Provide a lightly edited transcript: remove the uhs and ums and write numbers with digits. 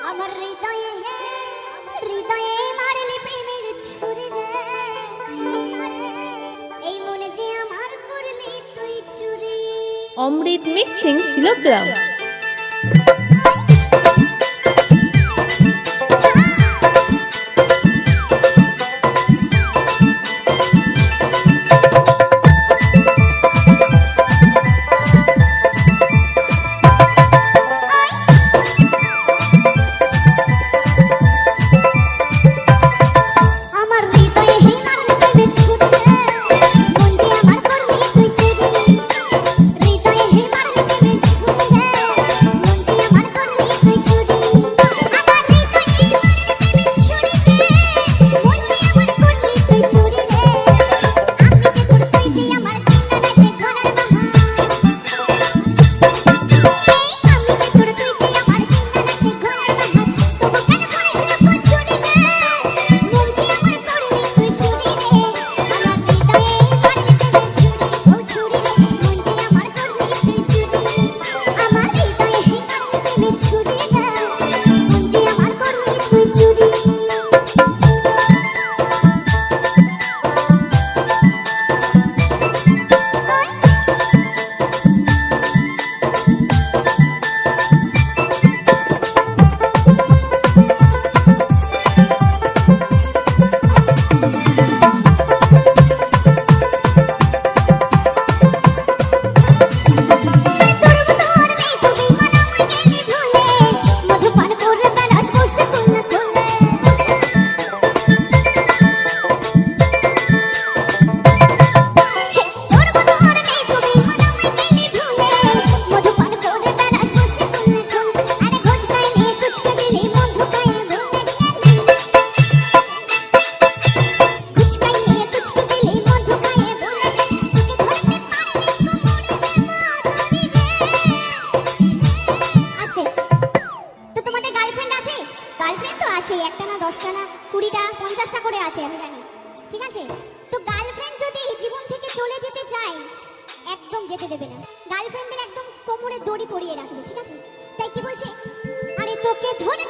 আমার হৃদয়ে হৃদয়ে মারলে প্রেমের ছুরি রে, এই মনে যে আমার করলি তুই চুরি। অমৃত মিক্সিং শিলগ্রাম। একটা না 10টা না 20টা 50টা করে আছে আমি জানি, ঠিক আছে? তো গার্লফ্রেন্ড যদি জীবন থেকে চলে যেতে চায় একদম যেতে দেবে না, গার্লফ্রেন্ডদের একদম কোমরে দড়ি পরিয়ে রাখবে, ঠিক আছে? তাই কি বলছে, আরে তোকে ধরে